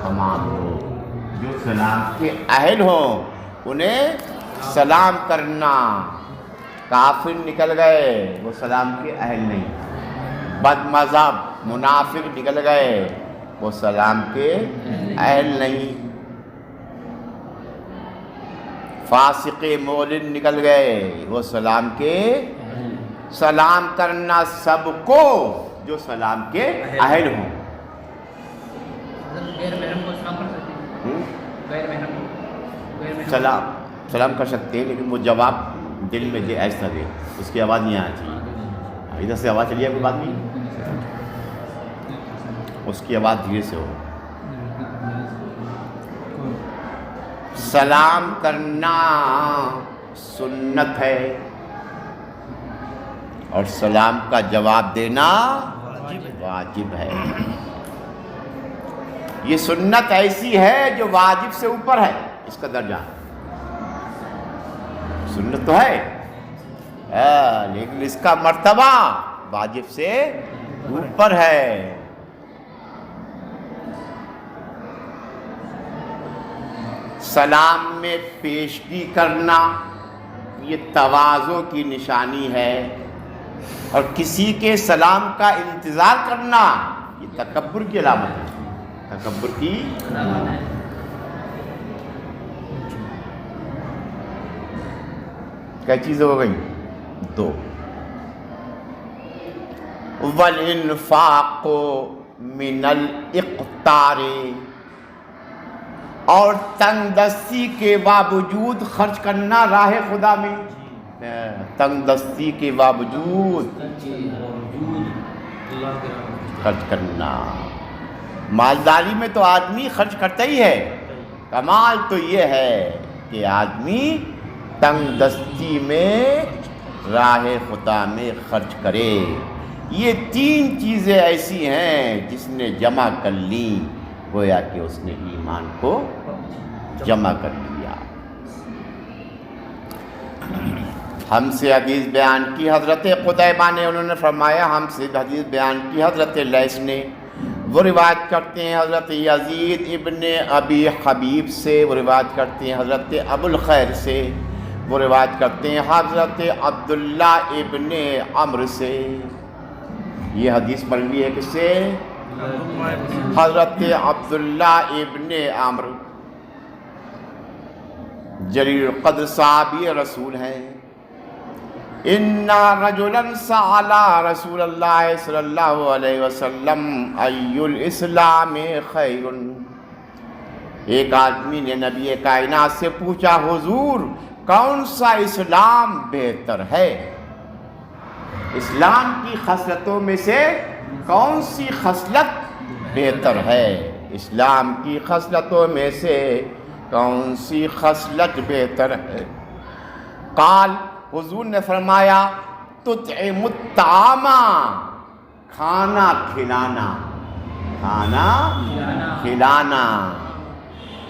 تمام لوگ جو سلام کے اہل ہوں انہیں سلام کرنا. کافر نکل گئے وہ سلام کے اہل نہیں. بد مذہب منافق نکل گئے وہ سلام کے اہل نہیں. فاسق مولن نکل گئے وہ سلام کے. سلام کرنا سب کو جو سلام کے اہل ہوں. سلام کر سکتے ہیں لیکن وہ جواب دل میں دے ایسا دے, اس کی آواز نہیں آنا چاہیے. ادھر سے آواز چلیے کوئی بات نہیں, اس کی آواز دھیرے سے ہو. سلام کرنا سنت ہے اور سلام کا جواب دینا واجب ہے. یہ سنت ایسی ہے جو واجب سے اوپر ہے, اس کا درجہ. سنت تو ہے لیکن اس کا مرتبہ واجب سے اوپر ہے. سلام میں پیشگی کرنا یہ تواضع کی نشانی ہے, اور کسی کے سلام کا انتظار کرنا یہ تکبر کی علامت ہے. تکبر کی کیا چیزیں ہو گئی؟ دو. والانفاق من الاقتار, اور تنگ دستی کے باوجود خرچ کرنا راہ خدا میں. تنگ دستی کے باوجود خرچ کرنا. مالداری میں تو آدمی خرچ کرتا ہی ہے, کمال تو یہ ہے کہ آدمی تنگ دستی میں راہ خدا میں خرچ کرے. یہ تین چیزیں ایسی ہیں جس نے جمع کر لی گویا کہ اس نے ایمان کو جمع کر لیا. ہم سے حدیث بیان کی حضرت قتیبہ نے, انہوں نے فرمایا ہم سے حدیث بیان کی حضرت لیث نے. وہ روایت کرتے ہیں حضرت یزید ابن ابی حبیب سے, وہ روایت کرتے ہیں حضرت ابو الخیر سے, وہ روایت کرتے ہیں حضرت عبداللہ ابن عمرو سے. یہ حدیث مروی ہے کس سے؟ حضرت عبداللہ ابن عمرو جلیل القدر صحابی رسول ہیں. ان رجلا سأل رسول اللہ صلی اللہ علیہ وسلم ای الاسلام خیر, ایک آدمی نے نبی کائنات سے پوچھا حضور کون سا اسلام بہتر ہے؟ اسلام کی خصلتوں میں سے کون سی خصلت بہتر ہے؟ اسلام کی خصلتوں میں سے کون سی خصلت بہتر ہے؟ قال, حضور نے فرمایا تطعم الطعام, کھانا کھلانا. کھانا کھلانا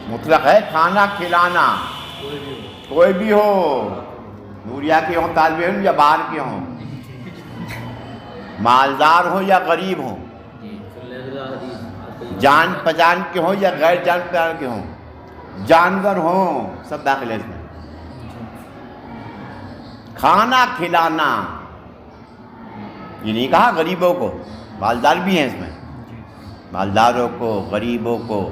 مطلق ہے, کھانا کھلانا. کوئی بھی ہو, نوریا کے ہوں, طالب علم یا باہر کے ہوں, مالدار ہوں یا غریب ہوں, جان پہچان کے ہوں یا غیر جان پہچان کے ہوں, جانور ہوں, سب داخل ہے اس میں. کھانا کھلانا, یہ نہیں کہا غریبوں کو, مالدار بھی ہیں اس میں, مالداروں کو, غریبوں کو,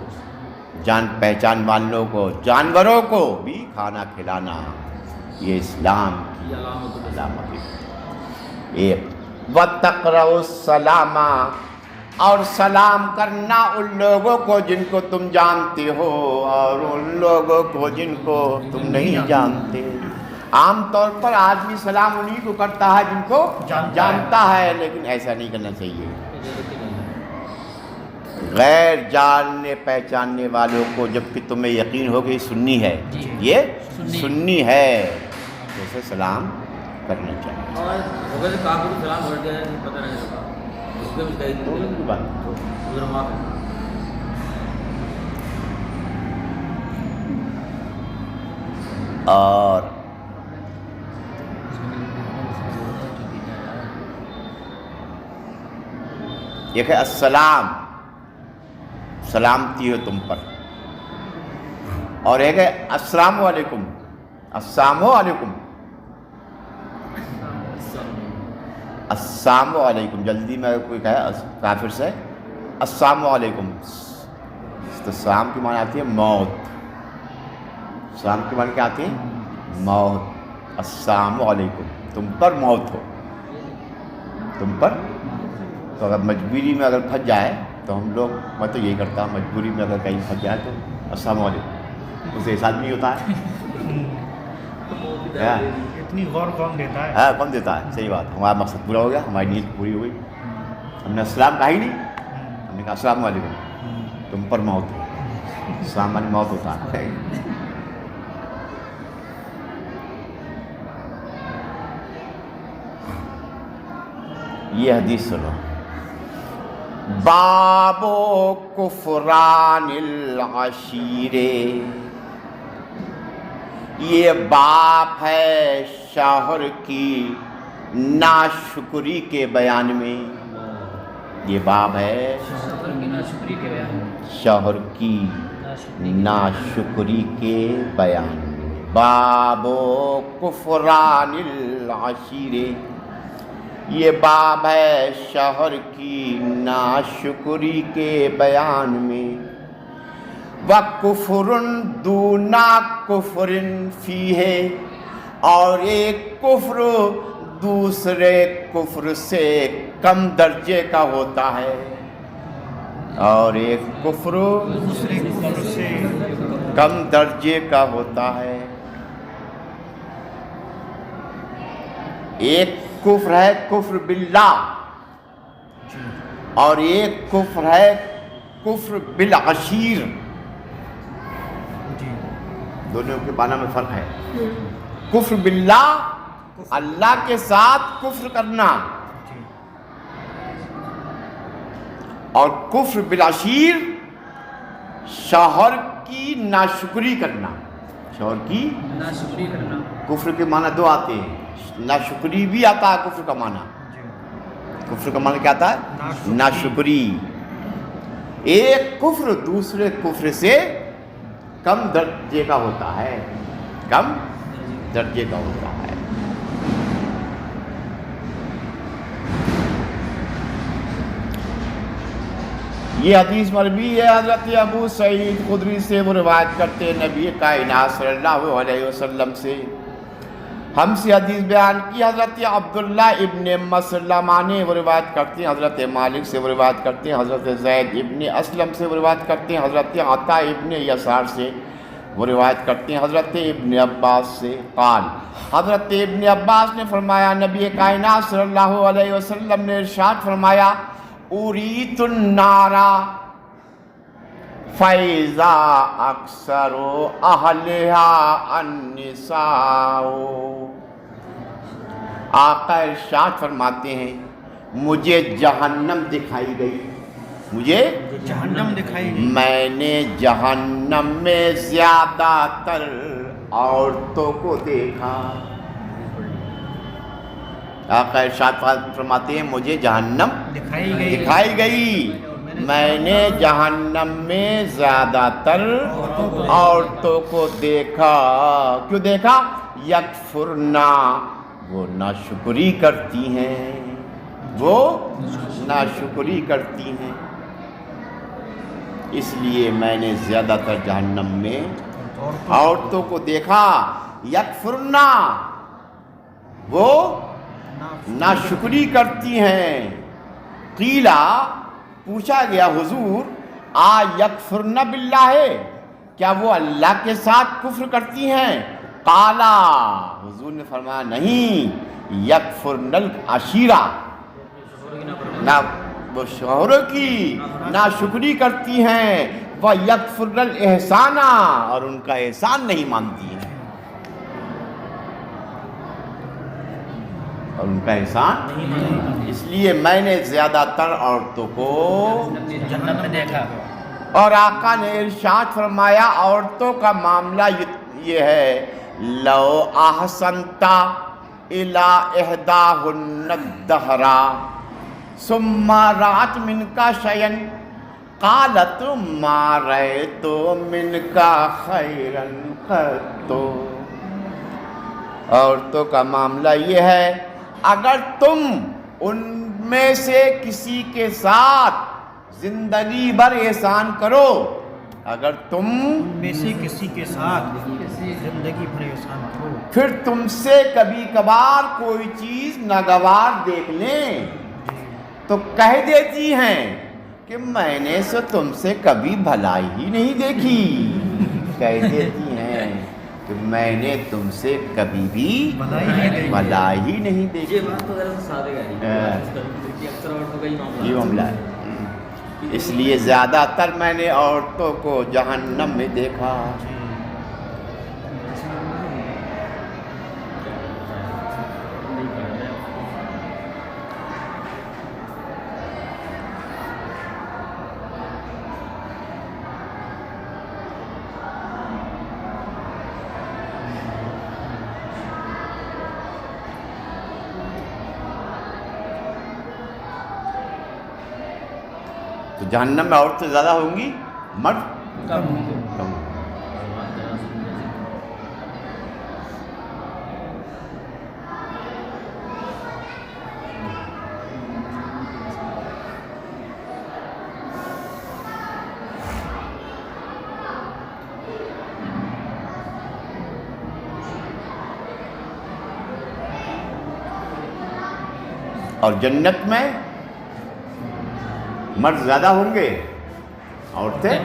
جان پہچان والوں کو, جانوروں کو بھی کھانا کھلانا یہ اسلام کی علامت ہے. ایک وَتَقْرَأُ السَّلَامَ, اور سلام کرنا ان لوگوں کو جن کو تم جانتے ہو اور ان لوگوں کو جن کو تم نہیں جانتے. عام طور پر آدمی سلام انہی کو کرتا ہے جن کو جانتا ہے, لیکن ایسا نہیں کرنا چاہیے. غیر جاننے پہچاننے والوں کو جب کہ تمہیں یقین ہو کہ سنی ہے, یہ سنی ہے, تو اسے سلام کرنا چاہیے. اور یہ کہ السلام سلامتی ہو تم پر. اور ایک ہے السلام علیکم. السلام علیکم. السلام علیکم. جلدی میں کوئی کہے کافر سے السلام علیکم، تو سلام کی معنی آتی ہے موت. سلام کی معنی کیا آتی ہے؟ موت. السلام علیکم، تم پر موت ہو، تم پر. تو اگر مجبوری میں اگر پھنس جائے تو ہم لوگ، میں تو یہی کرتا ہوں، مجبوری میں اگر کہیں پھنس جائے تو السلام علیکم، اسے احساس نہیں ہوتا ہے. اتنی غور کون دیتا ہے؟ ہاں کون دیتا ہے؟ صحیح بات. ہمارا مقصد پورا ہو گیا، ہماری نیت پوری ہو گئی. ہم نے السلام کہا ہی نہیں، ہم نے کہا السلام علیکم، تم پر موت ہو. السلام علیکم موت ہوتا ہے. یہ حدیث سنو. باب کفران العشیرے، یہ باب ہے شوہر کی ناشکری کے بیان میں. یہ باب ہے شوہر کی ناشکری کے بیان میں. باب کفران العشیرے، یہ باب ہے شوہر کی ناشکری کے بیان میں. وَکُفْرٌ دُونَ کُفْرٍ فِیہ، اور ایک کفر دوسرے کفر سے کم درجے کا ہوتا ہے. اور ایک کفر دوسرے کفر سے کم درجے کا ہوتا ہے. ایک کفر ہے کفر باللہ، اور ایک کفر ہے کفر بالعشیر. دونوں کے معنی میں فرق ہے. کفر باللہ، اللہ کے ساتھ کفر کرنا، اور کفر بالعشیر، شوہر کی ناشکری کرنا. شوہر کی ناشکری کرنا. کفر کے معنی دو آتے ہیں، ناشکری بھی آتا ہے کفر کا معنی. کفر کا معنی کیا آتا ہے؟ ناشکری. ایک کفر دوسرے کفر سے کم درجے کا ہوتا ہے، کم درجے کا ہوتا ہے. یہ حدیث مروی ہے حضرت ابو سعید خدری سے، وہ روایت کرتے ہیں نبی کائنات صلی اللہ علیہ وسلم سے. ہم سے حدیث بیان کی حضرت عبداللہ ابن مسلمہ نے، وہ روایت کرتے ہیں حضرت مالک سے، وہ روایت کرتے ہیں حضرت زید ابن اسلم سے، وہ روایت کرتے ہیں حضرت عطا ابن یسار سے، وہ روایت کرتے ہیں حضرت ابن عباس سے. قال، حضرت ابن عباس نے فرمایا نبی کائنات صلی اللہ علیہ وسلم نے ارشاد فرمایا، اریت النار فَإِذَا أَكْثَرُ أَهْلِهَا النِّسَاءُ. آقا ارشاد فرماتے ہیں مجھے جہنم دکھائی گئی، مجھے جہنم دکھائی گئی، میں نے جہنم میں زیادہ تر عورتوں کو دیکھا. آقا ارشاد فرماتے ہیں مجھے جہنم دکھائی گئی، میں نے جہنم میں زیادہ تر عورتوں کو دیکھا. کیوں دیکھا؟ یکفرنا، وہ ناشکری کرتی ہیں، وہ ناشکری کرتی ہیں. اس لیے میں نے زیادہ تر جہنم میں عورتوں کو دیکھا. یکفرنا، وہ ناشکری کرتی ہیں. قیلا، پوچھا گیا حضور یکفرن باللہ، کیا وہ اللہ کے ساتھ کفر کرتی ہیں؟ قالا، حضور نے فرمایا نہیں، یکفرن العشیرہ، نہ وہ شوہروں کی ناشکری کرتی ہیں، وہ یکفرن الاحسان، اور ان کا احسان نہیں مانتی ہیں، اور ان کا احسان. اس لیے میں نے زیادہ تر عورتوں کو جنت میں دیکھا. اور آقا نے ارشاد فرمایا عورتوں کا معاملہ یہ ہے، لو احسنت الی احداہن الدہر ثم رأت منک شیئا قالت ما رأيت منك خيرا قط. عورتوں کا معاملہ یہ ہے، اگر تم ان میں سے کسی کے ساتھ زندگی بھر احسان کرو، اگر تم میں سے کسی کے ساتھ زندگی بھر احسان کرو، پھر تم سے کبھی کبھار کوئی چیز ناگوار دیکھ لیں تو کہہ دیتی ہیں کہ میں نے تم سے کبھی بھلائی ہی نہیں دیکھی. کہہ دیتی ہیں کہ میں نے تم سے کبھی بھی بھلائی ہی نہیں دیکھی. یہ بات تو ذرا سادہ ہے، اکثر عورتوں کا ہی معاملہ یہ معاملہ ہے. اس لیے زیادہ تر میں نے عورتوں کو جہنم میں دیکھا. تو جہنم میں عورتیں زیادہ ہوں گی، مرد کم کم. اور جنت میں مرد زیادہ ہوں گے، عورتیں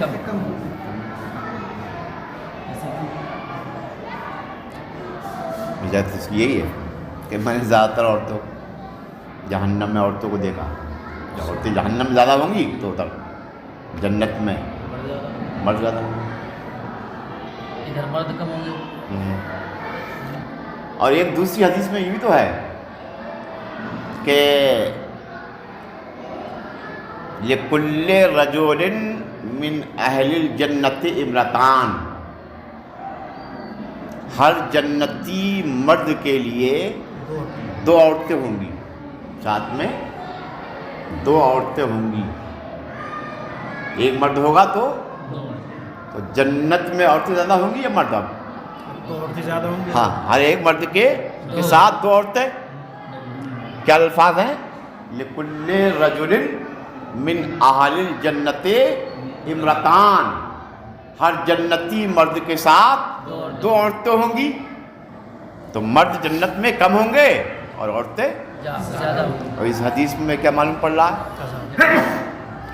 وجہ یہی ہے کہ میں نے زیادہ تر عورتوں جہنم میں عورتوں کو دیکھا. جو عورتیں جہنم میں زیادہ ہوں گی تو ادھر جنت میں مرد زیادہ ہوں گے. ادھر مرد کم ہوں گے. اور ایک دوسری حدیث میں یہ بھی تو ہے کہ لِكُلِّ رَجُلٍ مِّنْ أَهْلِ الْجَنَّةِ امرتان. ہر جنتی مرد کے لیے دو عورتیں ہوں گی، ساتھ میں دو عورتیں ہوں گی. ایک مرد ہوگا تو جنت میں عورتیں زیادہ ہوں گی یا مرد؟ اب تو عورتیں زیادہ ہوں گی. ہاں، ہر ایک مرد کے ساتھ دو عورتیں. کیا الفاظ ہیں؟ لِكُلِّ رَجُلٍ من اہل الجنت امرتان. ہر جنتی مرد کے ساتھ دو عورتیں ہوں گی. تو مرد جنت میں کم ہوں گے اور عورتیں زیادہ ہوں گے. اور اس حدیث میں کیا معلوم پڑ رہا ہے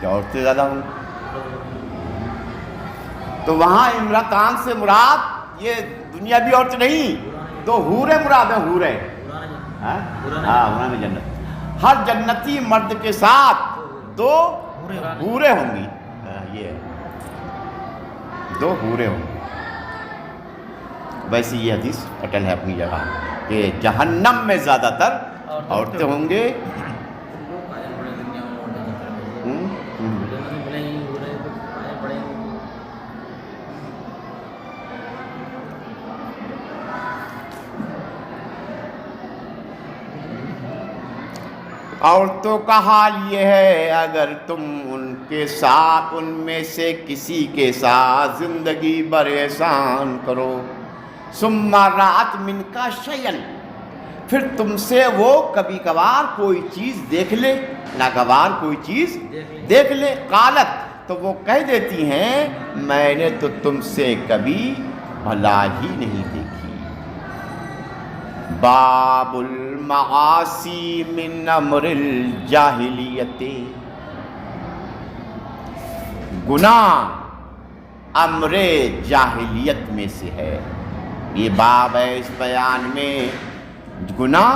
کہ عورتیں زیادہ ہوں گی. تو وہاں امرتان سے مراد یہ دنیاوی عورتیں نہیں، دو حوریں مراد ہیں. حوریں، ہاں میں جنت. ہر جنتی مرد کے ساتھ دو حوریں ہوں گی. یہ دو حوریں ہوں گی. ویسے یہ حدیث اٹل ہے اپنی جگہ کہ جہنم میں زیادہ تر عورتیں ہوں گے. عورتوں کا حال یہ ہے، اگر تم ان کے ساتھ ان میں سے کسی کے ساتھ زندگی بھر احسان کرو، ثم رأت منک شیئا، پھر تم سے وہ کبھی کبھار کوئی چیز دیکھ لے، ناگوار کوئی چیز دیکھ لے، قالت، تو وہ کہہ دیتی ہیں میں نے تو تم سے کبھی بھلا ہی نہیں دیکھی. باب المعاصی من امر الجاہلیت. گناہ امر جاہلیت میں سے ہے. یہ باب ہے اس بیان میں، گناہ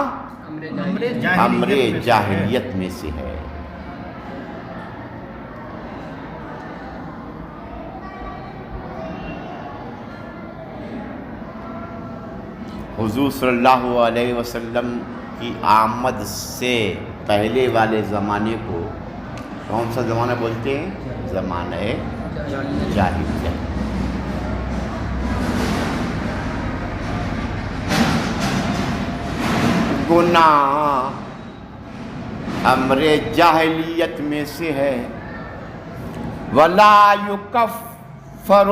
امر جاہلیت میں سے ہے. حضور صلی اللہ علیہ وسلم کی آمد سے پہلے والے زمانے کو کون سا زمانہ بولتے ہیں؟ زمانہ جاہلیت. گناہ امر جاہلیت میں سے ہے. ولا يكفر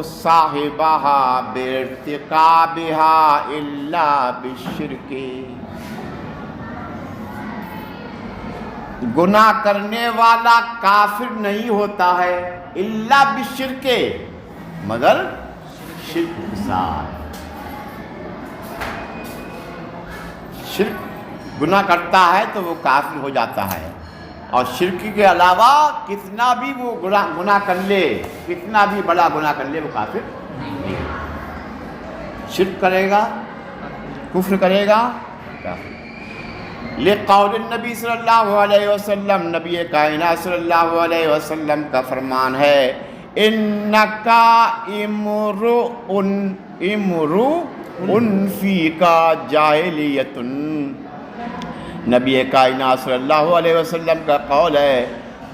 صاحبها بارتكابها الا بالشرك، گناہ کرنے والا کافر نہیں ہوتا ہے الا بالشرک، مگر شرک کے ساتھ. شرک گناہ کرتا ہے تو وہ کافر ہو جاتا ہے، اور شرک کے علاوہ کتنا بھی وہ گناہ کر لے، کتنا بھی بڑا گناہ کر لے، وہ کافر نہیں. شرک کرے گا، کفر کرے گا، کافر. لقول النبی صلی اللہ علیہ وسلم، نبی کائنات صلی اللہ علیہ وسلم کا فرمان ہے، انکا امرؤن فیکا جاہلیۃ. نبی کائنات صلی اللہ علیہ وسلم کا قول ہے،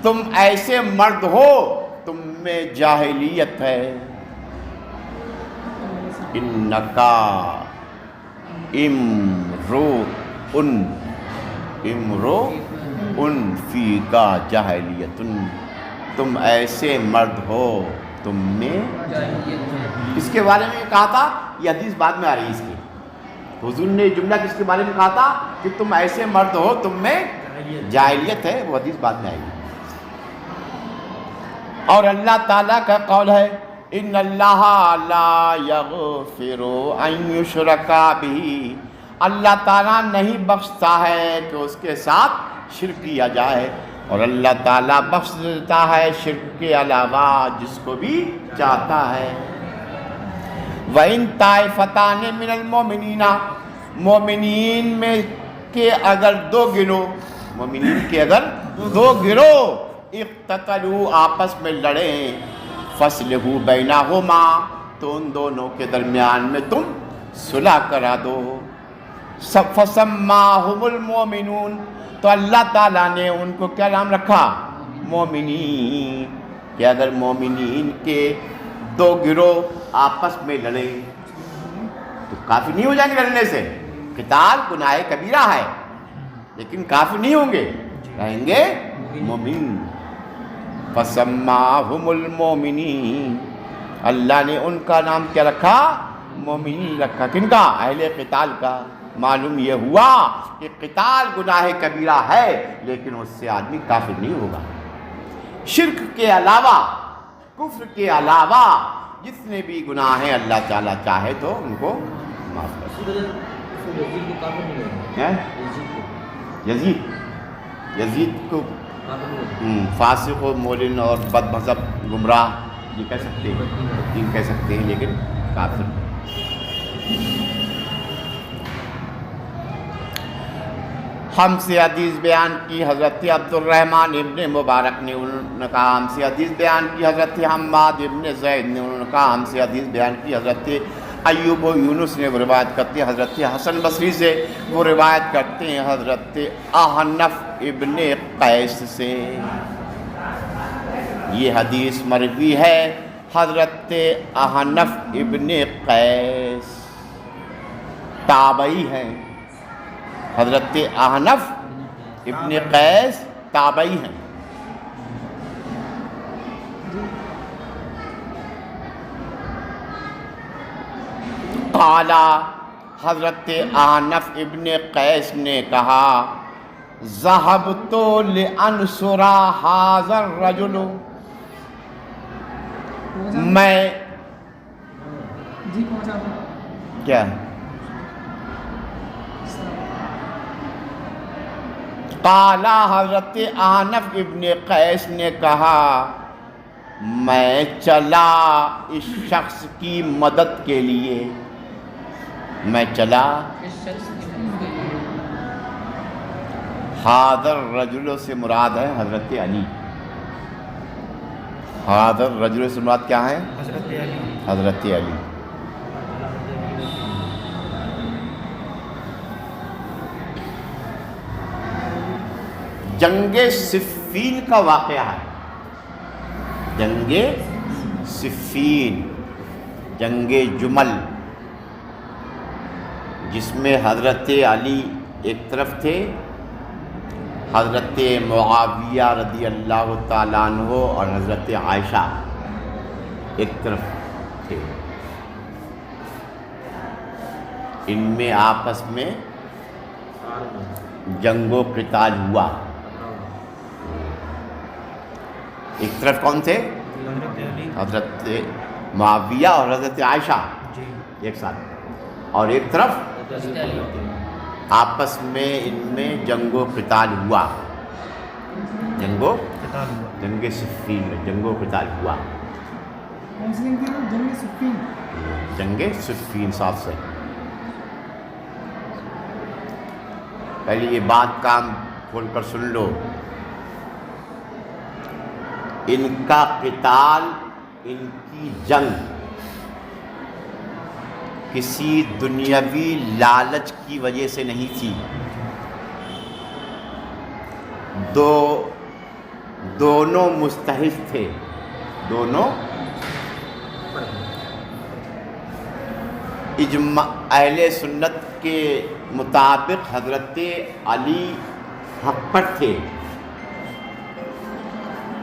تم ایسے مرد ہو تم میں جاہلیت ہے. انکا امرؤن فیکا جاہلیۃ، تم ایسے مرد ہو تم میں. اس کے بارے میں کہا تھا، یہ حدیث بعد میں آ رہی ہے اس کی. حضور نے یہ جملہ کس کے بارے میں کہا تھا کہ تم ایسے مرد ہو تم میں جاہلیت ہے، وہ حدیث بعد میں آئی. اور اللہ تعالیٰ کا قول ہے، ان اللہ لا یغفر ان یشرک بہ، اللہ تعالیٰ نہیں بخشتا ہے کہ اس کے ساتھ شرک کیا جائے، اور اللہ تعالیٰ بخش دیتا ہے شرک کے علاوہ جس کو بھی چاہتا ہے. وَإِن طَائِفَتَانِ مِنَ الْمُؤْمِنِينَ، مومنین میں کے اگر دو گروہ، مومنین کے اگر دو گروہ اقتتلوا آپس میں لڑیں، فَأَصْلِحُوا بَيْنَهُمَا، تو ان دونوں کے درمیان میں تم صلح کرا دو. فَسَمَّاهُمُ الْمُؤْمِنُونَ، تو اللہ تعالیٰ نے ان کو کیا نام رکھا؟ مومنین. کہ اگر مومنین کے دو گروہ آپس میں لڑے تو کافر نہیں ہو جائیں گے لڑنے سے. قتال گناہ کبیرہ ہے لیکن کافر نہیں ہوں گے، رہیں گے مومن. فَسَمَّاهُمُ الْمُؤْمِنِينَ، اللہ نے ان کا نام کیا رکھا؟ مومنین رکھا. کن کا؟ اہل قتال کا. معلوم یہ ہوا کہ قتال گناہ کبیرہ ہے لیکن اس سے آدمی کافر نہیں ہوگا. شرک کے علاوہ، کفر کے علاوہ جتنے بھی گناہ ہیں اللہ تعالیٰ چاہے تو ان کو معاف کر دے. یزید کو فاسق و مولن اور بد مذہب گمراہ یہ کہہ سکتے ہیں، دین کہہ سکتے ہیں، لیکن کافر. ہم سے حدیث بیان کی حضرت عبد الرحمن ابن مبارک نے، انہوں نے کہا ہم سے حدیث بیان کی حضرت حماد ابن زید نے، انہوں نے کہا ہم سے حدیث بیان کی حضرت ایوب و یونس نے، وہ روایت کرتے ہیں حضرت حسن بصری سے، وہ روایت کرتے ہیں حضرت احنف ابن قیس سے. یہ حدیث مروی ہے حضرت احنف ابن قیس، تابعی ہیں. حضرت احنف ابن قیس تابعی ہیں. قال، حضرت احنف ابن قیس نے کہا، ذهبت لانصر هذا الرجل، میں کیا قال، حضرت احنف ابن قیس نے کہا، میں چلا اس شخص کی مدد کے لیے، میں چلا. حاضر رجل سے مراد ہے حضرت علی. حاضر رجل سے مراد کیا ہے؟ حضرت علی. جنگ صفین کا واقعہ ہے. جنگ صفین، جنگ جمل، جس میں حضرت علی ایک طرف تھے حضرت معاویہ رضی اللہ تعالیٰ عنہ اور حضرت عائشہ ایک طرف تھے، ان میں آپس میں جنگ و قتال ہوا۔ ایک طرف کون تھے؟ حضرت علی حضرت معاویہ اور حضرت عائشہ جی ایک ساتھ، اور ایک طرف آپس میں ان میں جنگ و قتال ہوا، جنگ قتال ہوا۔ صفین میں جنگ و قتال ہوا، جنگ صفین ساتھ سے۔ پہلے یہ بات کام کھول کر سن لو، ان کا قتال، ان کی جنگ کسی دنیاوی لالچ کی وجہ سے نہیں تھی، دونوں مستحق تھے، دونوں اجماع اہل سنت کے مطابق حضرت علی حق پر تھے،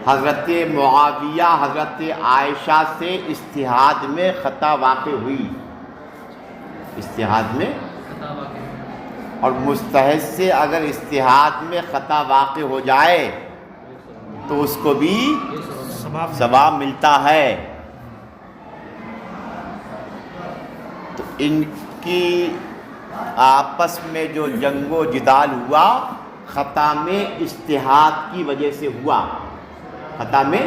حضرت معاویہ حضرت عائشہ سے اجتہاد میں خطا واقع ہوئی، اجتہاد میں، اور مجتہد سے اگر اجتہاد میں خطا واقع ہو جائے تو اس کو بھی ثواب ملتا ہے۔ تو ان کی آپس میں جو جنگ و جدال ہوا، خطا میں اجتہاد کی وجہ سے ہوا، خطا میں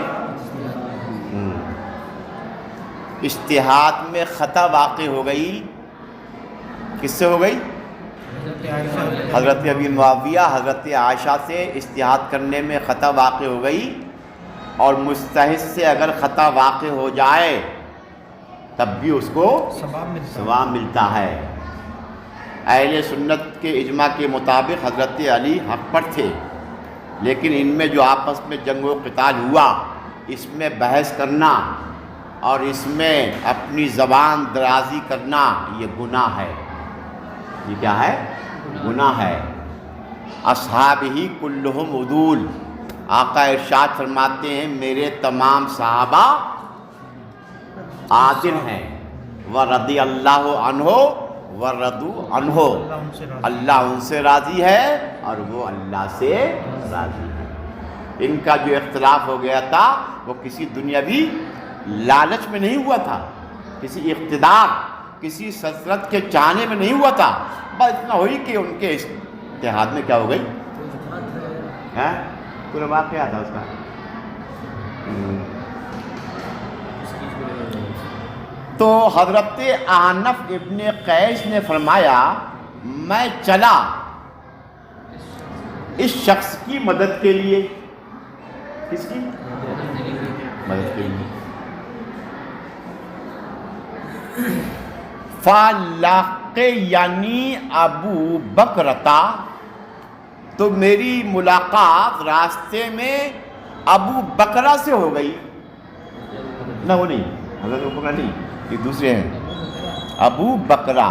اجتہاد میں خطا واقع ہو گئی، کس سے ہو گئی؟ حضرت ابی معاویہ حضرت عائشہ سے اجتہاد کرنے میں خطا واقع ہو گئی، اور مجتہد سے اگر خطا واقع ہو جائے تب بھی اس کو ثواب ملتا ہے۔ اہل سنت کے اجماع کے مطابق حضرت علی حق پر تھے، لیکن ان میں جو آپس میں جنگ و قتال ہوا، اس میں بحث کرنا اور اس میں اپنی زبان درازی کرنا یہ گناہ ہے۔ یہ کیا ہے؟ گناہ ہے۔ اصحاب ہی کلہم عدول، آقا ارشاد فرماتے ہیں میرے تمام صحابہ عادل ہیں، ورضی اللہ عنہ ورضوا عنہ، اللہ ان سے راضی ہے اور وہ اللہ سے راضی ہے۔ ان کا جو اختلاف ہو گیا تھا وہ کسی دنیاوی لالچ میں نہیں ہوا تھا، کسی اقتدار، کسی سلطنت کے چاہنے میں نہیں ہوا تھا، بس اتنا ہوئی کہ ان کے اتحاد میں کیا ہو گئی، پورا واقعہ تھا اس کا۔ تو حضرت احنف ابن قیس نے فرمایا میں چلا اس شخص کی مدد کے لیے، کس کی مدد کے لیے، فَلَقِيَنِي ابو بکرتا، تو میری ملاقات راستے میں ابو بکرہ سے ہو گئی، نہ وہ نہیں، حضرت ابو بکرہ نہیں، یہ دوسرے ہیں، ابو بکرہ،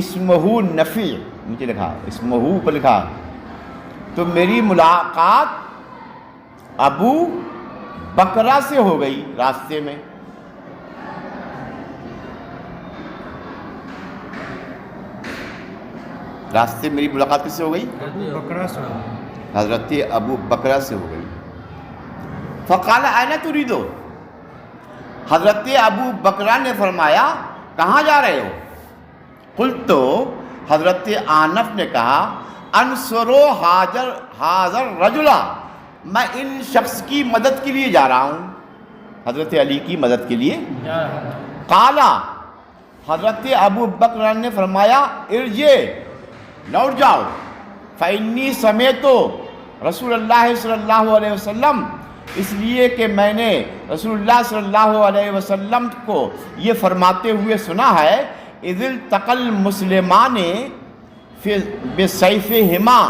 اسمہ نفی، نیچے لکھا اسمہ پر لکھا، تو میری ملاقات ابو بکرہ سے ہو گئی راستے میں۔ راستے میری ملاقات کس سے ہو گئی؟ حضرت ابو بکرہ سے ہو گئی۔ فقال اینا تریدو، حضرت ابو بکرہ نے فرمایا کہاں جا رہے ہو؟ قلت، تو حضرت احنف نے کہا انصرو حاضر رجلا، میں ان شخص کی مدد کے لیے جا رہا ہوں، حضرت علی کی مدد کے لیے۔ قالا، حضرت ابو بکر نے فرمایا ارجع، لوٹ جاؤ، فإنی سمعت رسول اللہ صلی اللہ علیہ وسلم، اس لیے کہ میں نے رسول اللہ صلی اللہ علیہ وسلم کو یہ فرماتے ہوئے سنا ہے اذ التقى المسلمان بسیفہما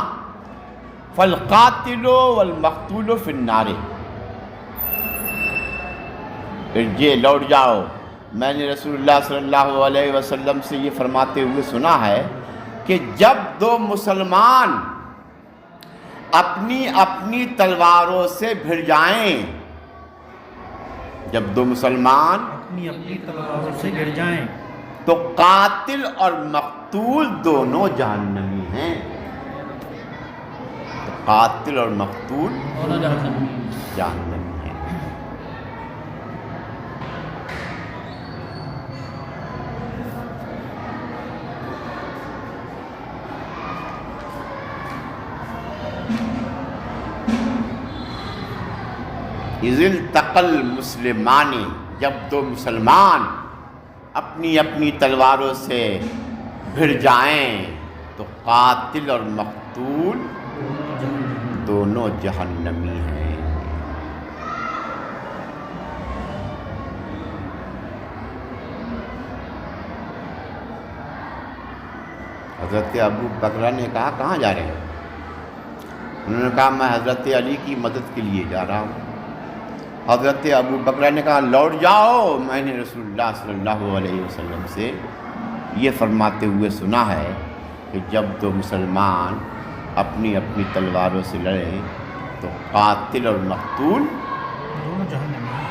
فالقاتل والمقتول فی النار۔ ارجع، لوٹ جاؤ، میں نے رسول اللہ صلی اللہ علیہ وسلم سے یہ فرماتے ہوئے سنا ہے کہ جب دو مسلمان اپنی اپنی تلواروں سے بھڑ جائیں. جب دو مسلمان اپنی اپنی تلواروں سے گر جائیں تو قاتل اور مقتول دونوں جہنمی ہیں. تو قاتل اور مقتول دونوں جہنم. جہنمی ہیں. اذ التقى المسلمان، جب دو مسلمان اپنی اپنی تلواروں سے بھڑ جائیں تو قاتل اور مقتول دونوں جہنمی ہیں. حضرت ابو بکر نے کہا کہاں جا رہے ہیں؟ انہوں نے کہا میں حضرت علی کی مدد کے لیے جا رہا ہوں. حضرت ابو بکر نے کہا لوٹ جاؤ، میں نے رسول اللہ صلی اللہ علیہ وسلم سے یہ فرماتے ہوئے سنا ہے کہ جب دو مسلمان اپنی اپنی تلواروں سے لڑیں تو قاتل اور مقتول دونوں جہنمی ہیں.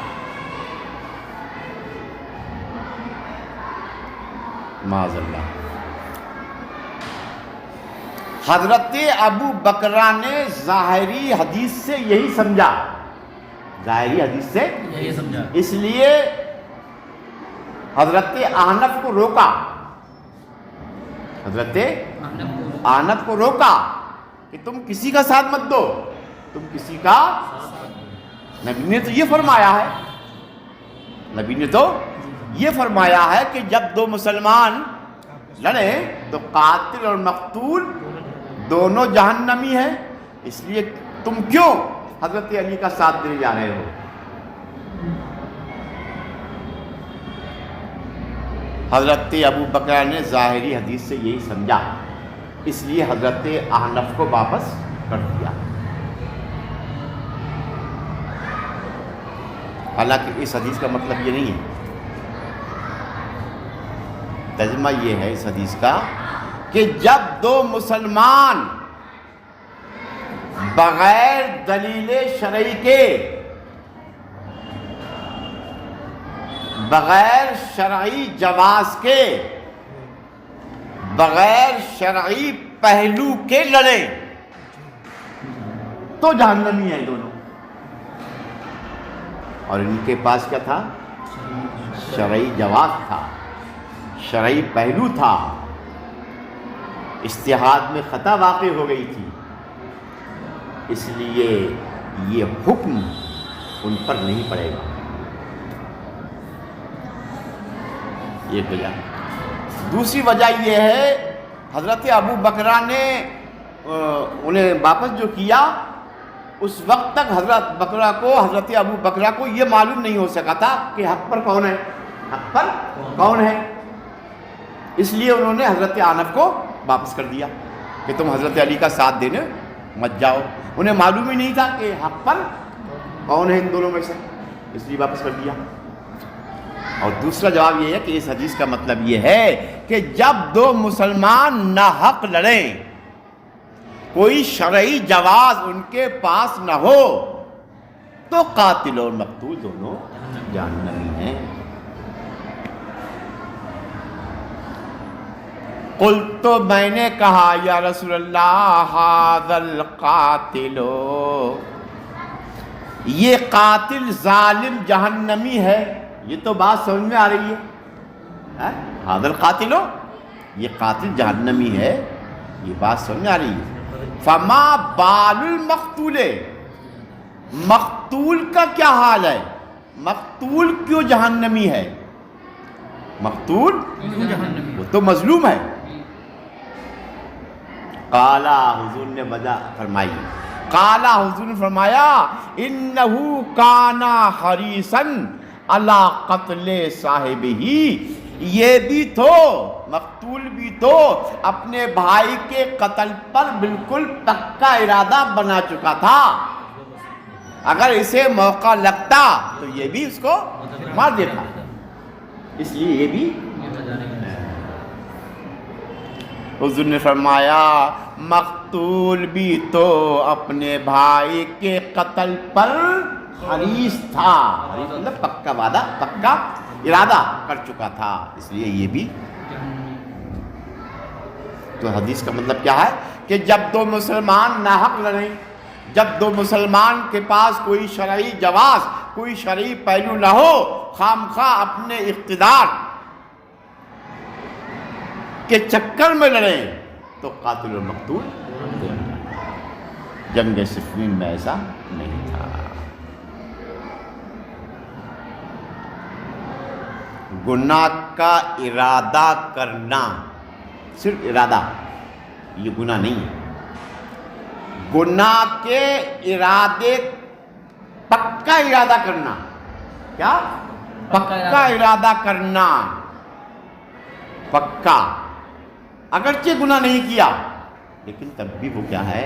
معاذ اللہ. حضرت ابو بکرہ نے ظاہری حدیث سے یہی سمجھا، ظاہری حدیث سے یہی سمجھا. اس لیے حضرت احنف کو روکا، حضرت احنف کو روکا کہ تم کسی کا ساتھ مت دو، تم کسی کا. نبی نے تو یہ فرمایا ہے، نبی نے تو یہ فرمایا ہے کہ جب دو مسلمان لڑیں تو قاتل اور مقتول دونوں جہنمی ہیں. اس لیے تم کیوں حضرت علی کا ساتھ دینے جا رہے ہو؟ حضرت ابو بکر نے ظاہری حدیث سے یہی سمجھا، اس لیے حضرت احنف کو واپس کر دیا. حالانکہ اس حدیث کا مطلب یہ نہیں ہے، ترجمہ یہ ہے اس حدیث کا کہ جب دو مسلمان بغیر دلیل شرعی کے، بغیر شرعی جواز کے، بغیر شرعی پہلو کے لڑیں تو جہنمی ہیں دونوں. اور ان کے پاس کیا تھا؟ شرعی جواز تھا، شرعی پہلو تھا. اجتہاد میں خطا واقع ہو گئی تھی، اس لیے یہ حکم ان پر نہیں پڑے گا. یہ وجہ. دوسری وجہ یہ ہے حضرت ابو بکرہ نے انہیں واپس جو کیا، اس وقت تک حضرت ابو بکرہ کو یہ معلوم نہیں ہو سکا تھا کہ حق پر کون ہے، حق پر کون ہے. اس لیے انہوں نے حضرت احنف کو واپس کر دیا کہ تم حضرت علی کا ساتھ دینے مت جاؤ. انہیں معلوم ہی نہیں تھا کہ حق پر کون ہے ان دونوں میں سے، اس لیے واپس کر دیا. اور دوسرا جواب یہ ہے کہ اس حدیث کا مطلب یہ ہے کہ جب دو مسلمان ناحق لڑیں، کوئی شرعی جواز ان کے پاس نہ ہو، تو قاتل اور مقتول دونوں جہنمی ہیں. قلت، تو میں نے کہا یا رسول اللہ ھذا القاتل، یہ قاتل ظالم جہنمی ہے. یہ تو بات سمجھ میں آ رہی ہے، ھذا القاتل، یہ قاتل جہنمی ہے، یہ بات سمجھ میں آ رہی ہے. فما بال المقتول، مقتول کا کیا حال ہے؟ مقتول کیوں جہنمی ہے؟ مقتول وہ تو مظلوم ہے. قالا، حضور نے وجہ فرمائی. قالا، حضور نے فرمایا انہو کانا حریصا علی قتل صاحبہ، یہ بھی تو مقتول بھی تو اپنے بھائی کے قتل پر بالکل پکا ارادہ بنا چکا تھا. اگر اسے موقع لگتا تو یہ بھی اس کو مار دیتا. اس لیے یہ بھی حضور نے فرمایا مقتول بھی تو اپنے بھائی کے قتل پر حریص تھا، حریص مطلب پکا وعدہ، پکا ارادہ کر چکا تھا، اس لیے یہ بھی۔ تو حدیث کا مطلب کیا ہے کہ جب دو مسلمان ناحق لڑیں، جب دو مسلمان کے پاس کوئی شرعی جواز، کوئی شرعی پہلو نہ ہو، خام خواہ اپنے اقتدار کے چکر میں لڑیں، تو قاتل و مقتول۔ جنگ صفین میں ایسا نہیں تھا۔ گناہ کا ارادہ کرنا، صرف ارادہ، یہ گناہ نہیں ہے۔ گناہ کے ارادے، پکا ارادہ کرنا، کیا؟ پکا ارادہ کرنا، پکا، اگرچہ گناہ نہیں کیا لیکن تب بھی وہ کیا ہے؟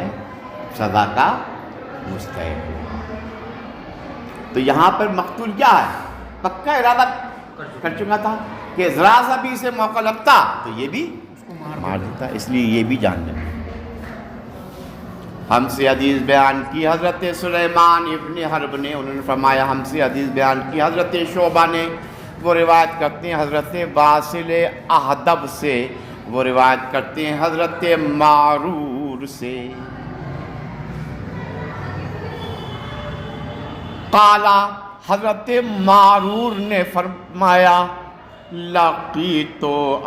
سزا کا مستحق۔ تو یہاں پر مقتول کیا ہے؟ پکا ارادہ کر چکا تھا کہ ذرا سا بھی اسے موقع لگتا تو یہ بھی مار دیتا، اس لیے یہ بھی جان لیں۔ ہم سے حدیث بیان کی حضرت سلیمان ابن حرب نے، انہوں نے فرمایا ہم سے حدیث بیان کی حضرت شعبہ نے، وہ روایت کرتے ہیں حضرت واصل احدب سے، وہ روایت کرتے ہیں حضرت معرور سے۔ قالا، حضرت معرور نے فرمایا لقیت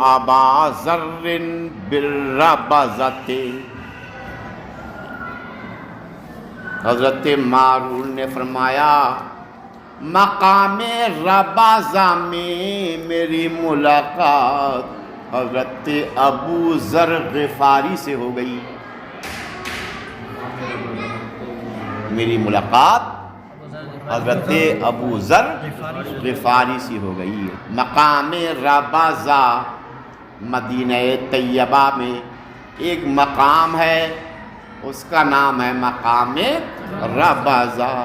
ابا ذر بالربضۃ، حضرت معرور نے فرمایا مقام ربضہ میں میری ملاقات حضرت ابو ذر غفاری سے ہو گئی، میری ملاقات حضرت ابو ذر غفاری سے ہو گئی۔ مقام ربضہ مدینہ طیبہ میں ایک مقام ہے، اس کا نام ہے مقام ربضہ،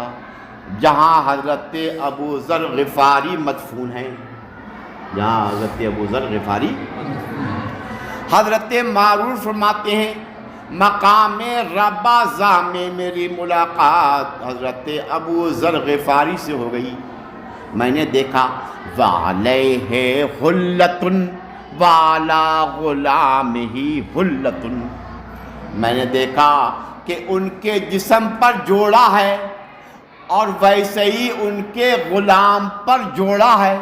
جہاں حضرت ابو ذر غفاری مدفون ہیں، جہاں حضرت ابو ذر غفاری۔ حضرت معرور فرماتے ہیں مقام ربضہ میں میری ملاقات حضرت ابو ذر غفاری سے ہو گئی، میں نے دیکھا وعلیہ حلۃ وعلی غلامہ حلۃ، میں نے دیکھا کہ ان کے جسم پر جوڑا ہے اور ویسے ہی ان کے غلام پر جوڑا ہے،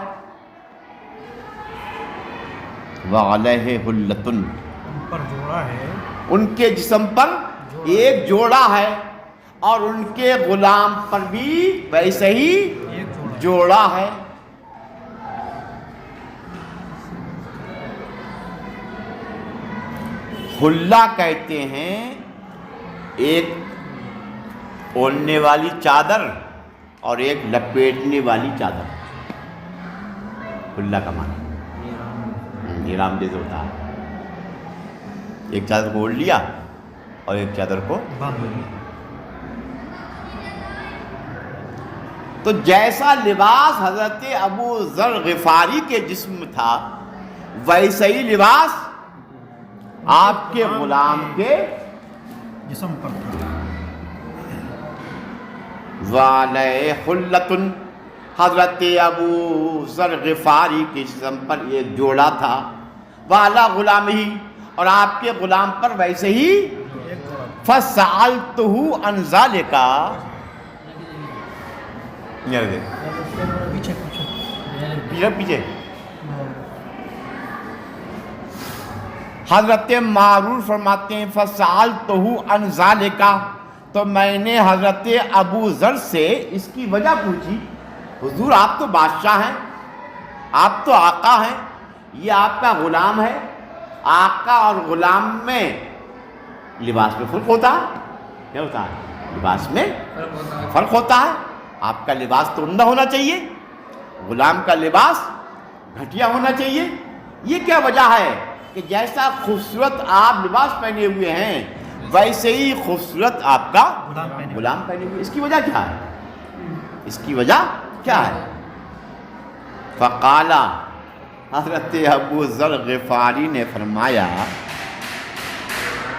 وعلیہ حلۃ، پر جوڑا ہے، ان کے جسم پر ایک جوڑا ہے اور ان کے غلام پر بھی ویسے ہی جوڑا ہے۔ حلہ کہتے ہیں ایک اوننے والی چادر اور ایک لپیٹنے والی چادر، حلہ کا معنی نیرام جیسے ہوتا ہے، ایک چادر کو اوڑھ لیا اور ایک چادر کو باندھ لیا۔ تو جیسا لباس حضرت ابو ذر غفاری کے جسم تھا ویسے ہی لباس آپ کے غلام کے جسم پر تھا۔ وعلیہ حلۃ، حضرت ابو ذر غفاری کے جسم پر ایک جوڑا تھا، وعلی غلامہ، اور آپ کے غلام پر ویسے ہی۔ فسألتہ عن ذلک، پیچھے حضرت معرور فرماتے ہیں فسألتہ عن ذلک، تو میں نے حضرت ابو ذر سے اس کی وجہ پوچھی، حضور آپ تو بادشاہ ہیں، آپ تو آقا ہیں، یہ آپ کا غلام ہے، آقا اور غلام میں لباس میں فرق ہوتا ہے، کیا ہوتا ہے؟ لباس میں فرق ہوتا ہے، آپ کا لباس تو عمدہ ہونا چاہیے، غلام کا لباس گھٹیا ہونا چاہیے، یہ کیا وجہ ہے کہ جیسا خوبصورت آپ لباس پہنے ہوئے ہیں ویسے ہی خوبصورت آپ کا غلام پہنے ہوئے، اس کی وجہ کیا ہے؟ اس کی وجہ کیا ہے؟ فقالا، حضرت ابو ذر غفاری نے فرمایا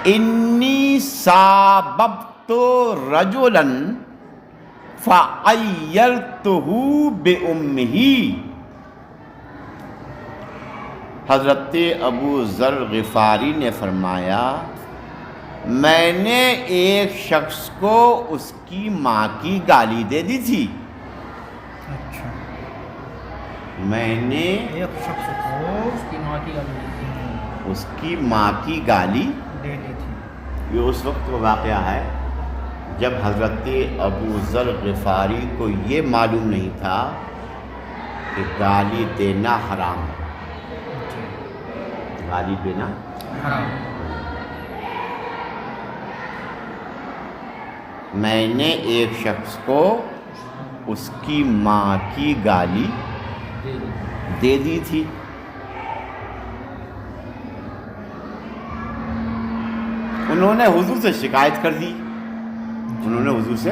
انی ساببت رجلا فعیرتہ بأمہ. حضرت ابو ذر غفاری نے فرمایا میں نے ایک شخص کو اس کی ماں کی گالی دے دی تھی. اچھا، میں نے ایک شخص کو اس کی ماں کی گالی دی تھی. اس کی ماں کی گالی دے دی تھی. یہ اس وقت کا واقعہ ہے جب حضرت ابو ذر غفاری کو یہ معلوم نہیں تھا کہ گالی دینا حرام ہے. گالی دینا حرام. میں نے ایک شخص کو اس کی ماں کی گالی دے دی تھی. انہوں نے حضور سے شکایت کر دی. انہوں نے حضور سے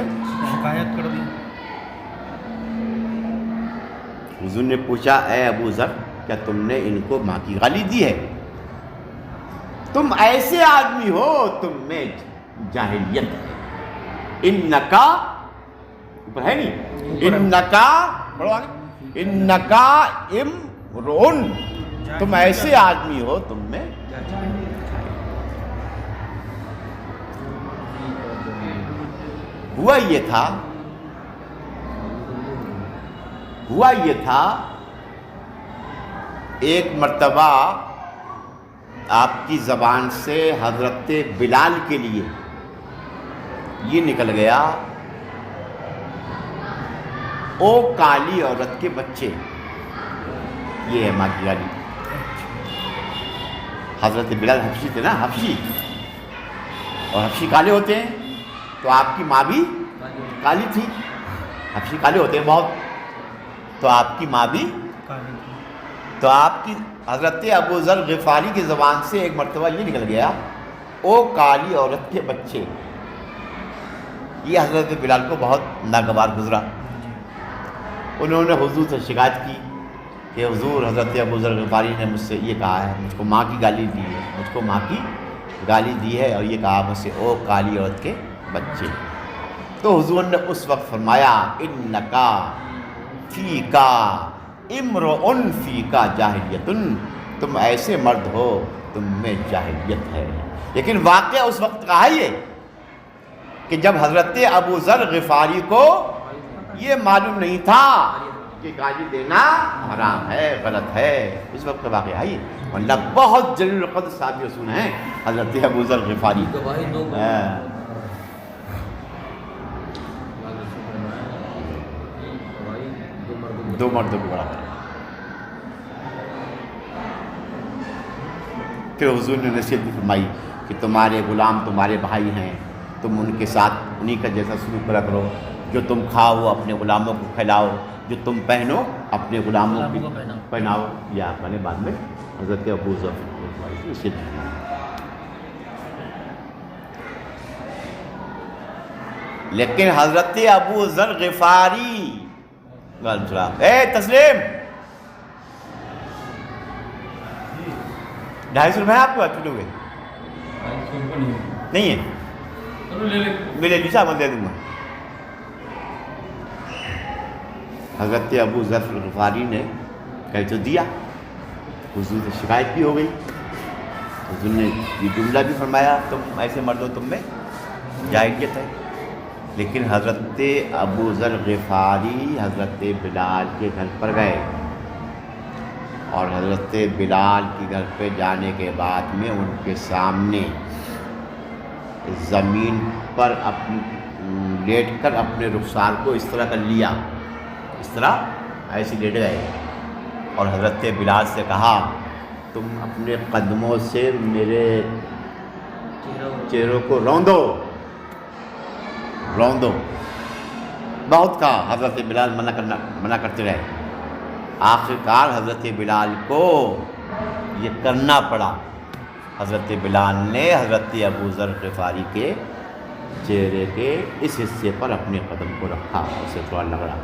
شکایت کر دی. حضور نے پوچھا اے ابو ذر کیا تم نے ان کو ماں کی گالی دی ہے؟ تم ایسے آدمی ہو تم میں جاہلیت ہے. انکا اوپر ہے نہیں انکا پڑھو آگے انکا امرؤن تم ایسے آدمی ہو تم میں. ہوا یہ تھا ایک مرتبہ آپ کی زبان سے حضرت بلال کے لیے یہ نکل گیا او کالی عورت کے بچے. یہ ہے ماں کی گالی. حضرت بلال حبشی تھے نا، حبشی، اور حبشی کالے ہوتے ہیں تو آپ کی ماں بھی کالی تھی. حبشی کالے ہوتے ہیں بہت، تو آپ کی ماں بھی کالی تھی. تو آپ کی حضرت ابو ذر غفاری کی زبان سے ایک مرتبہ یہ نکل گیا او کالی عورت کے بچے. یہ حضرت بلال کو بہت ناگوار گزرا. انہوں نے حضور سے شکایت کی کہ حضور حضرت ابو ذر غفاری نے مجھ سے یہ کہا ہے، مجھ کو ماں کی گالی دی ہے، مجھ کو ماں کی گالی دی ہے اور یہ کہا مجھ سے او کالی عورت کے بچے. تو حضور نے اس وقت فرمایا انکا فیکا امرؤن فیکا جاہلیتن تم ایسے مرد ہو تم میں جاہلیت ہے. لیکن واقعہ اس وقت کا ہے یہ کہ جب حضرت ابو ذر غفاری کو یہ معلوم نہیں تھا کہ گالی دینا حرام ہے، غلط ہے. اس وقت کا واقعہ ہے یہ. اللہ بہت جلیل القدر صاحب رسول ہیں حضرت ابو ذر غفاری. گواہی دو دو مردوں کو بڑا کر. پھر حضور نے نصیحت بھی فرمائی کہ تمہارے غلام تمہارے بھائی ہیں، تم ان کے ساتھ انہی کا جیسا سلوک کرا کرو. جو تم کھاؤ اپنے غلاموں کو کھلاؤ، جو تم پہنو اپنے غلاموں کو پہناؤ. یہ آپ نے بعد میں حضرت ابو ذر غفاری کی نصیحت کی. لیکن حضرت ابو ذر غفاری اے تسلیم 250 آپ کو چھوٹے ہوئے نہیں ہے میرے لیے میں دے دوں گا. حضرت ابو ذر غفاری نے کہہ تو دیا. حضور سے شکایت بھی ہو گئی. حضور نے یہ جملہ بھی فرمایا تم ایسے مرد ہو تم میں جاہلیت ہے. لیکن حضرت ابو ذر غفاری حضرت بلال کے گھر پر گئے اور حضرت بلال کے گھر پہ جانے کے بعد میں ان کے سامنے زمین پر لیٹ کر اپنے رخسار کو اس طرح کر لیا، اس طرح ایسے لیٹ گئے اور حضرت بلال سے کہا تم اپنے قدموں سے میرے چہروں کو روندو. بہت کہا. حضرت بلال منع کرتے رہے. آخر کار حضرت بلال کو یہ کرنا پڑا. حضرت بلال نے حضرت ابو ذر غفاری کے چہرے کے اس حصے پر اپنے قدم کو رکھا، اسے تھوڑا لگڑا.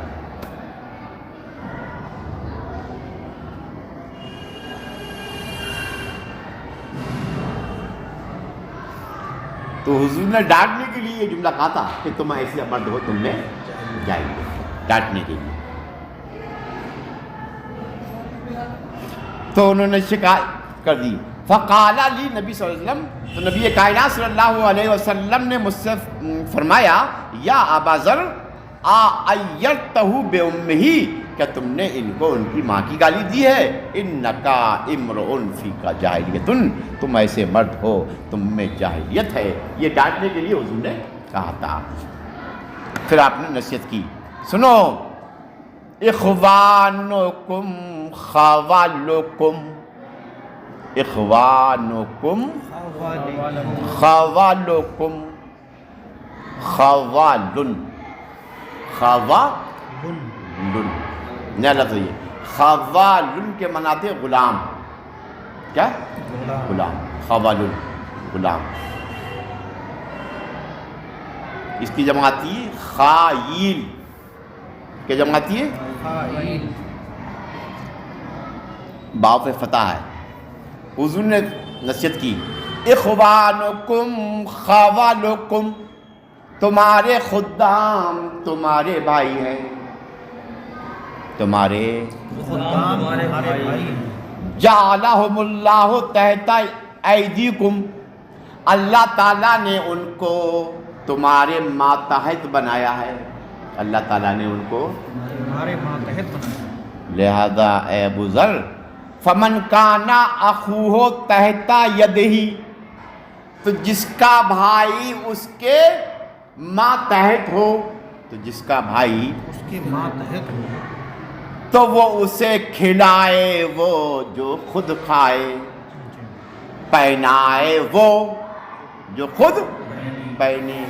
تو حضور نے ڈانٹنے کے لیے یہ جملہ کہا تھا کہ تم ایسے مرد ہو، تم میں جائیں گے، ڈانٹنے کے لیے. تو انہوں نے شکایت کر دی. فقال علی نبی صلی اللہ علیہ وسلم، تو نبی کائنات صلی اللہ علیہ وسلم نے مجھ سے فرمایا یا ابا ذر اعیرتہ بامہ، کیا تم نے ان کو ان کی ماں کی گالی دی ہے؟ انکا امرؤ فیک جاہلیۃ، تم ایسے مرد ہو، تم میں جاہلیت ہے. یہ ڈانٹنے کے لیے حضور نے کہا تھا. پھر آپ نے نصیحت کی. سنو، اخوانکم خوالکم، اخوانکم خوالکم، خوالن، خوالن، نیا لفظ ہے یہ. خوالن کے مناتے غلام. کیا؟ غلام. خوالن غلام. اس کی جمع آتی ہے خائل. کیا جمع آتی ہے؟ خائل. باء پہ فتح ہے. حضور نے نصیحت کی. اخوانکم خوالکم، تمہارے خدام تمہارے بھائی ہیں، تمہارے خدام ہمارے بھائی. جعلہم اللہ تحت ایدیکم، اللہ تعالیٰ نے ان کو تمہارے ماتحت بنایا ہے. اللہ تعالیٰ نے ان کو ہمارے ماتحت بنایا. لہذا اے ابو ذر، فمن کانا اخوہ تحت یدہ، تو جس کا بھائی اس کے ماتحت ہو، تو جس کا بھائی اس کے ماتحت ہو تو وہ اسے کھلائے وہ جو خود کھائے، پہنائے وہ جو خود پہنے.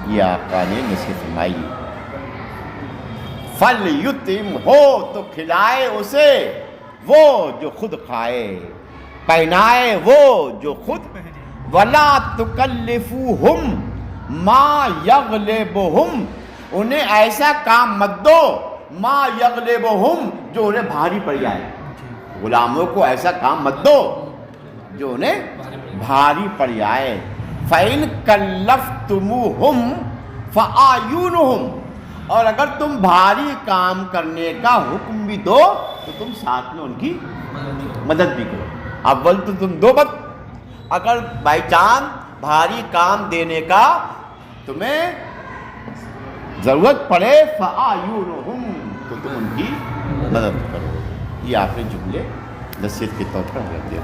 یہ آقا نے نصیحت فرمائی. فَلْيُطْعِمْ، ہو تو کھلائے اسے وہ جو خود کھائے، پہنائے وہ جو خود. وَلَا تُكَلِّفُوهُمْ مَا يَغْلِبُهُمْ، انہیں ایسا کام مت دو ما یغلبہم، جو انہیں بھاری پڑ جائے. غلاموں کو ایسا کام مت دو جو انہیں بھاری پڑ جائے. فَإِن كَلَّفْتُمُوهُمْ فَأَعْيُنُهُمْ، اور اگر تم بھاری کام کرنے کا حکم بھی دو تو تم ساتھ میں ان کی مدد بھی کرو. اول تو تم دو مت، اگر بائی چانس بھاری کام دینے کا تمہیں ضرورت پڑے فَأَعْيُنُهُمْ، تو تم ان کی مدد کرو. یہ آپ نے جملے نصیحت کے طور پر رکھ دیا.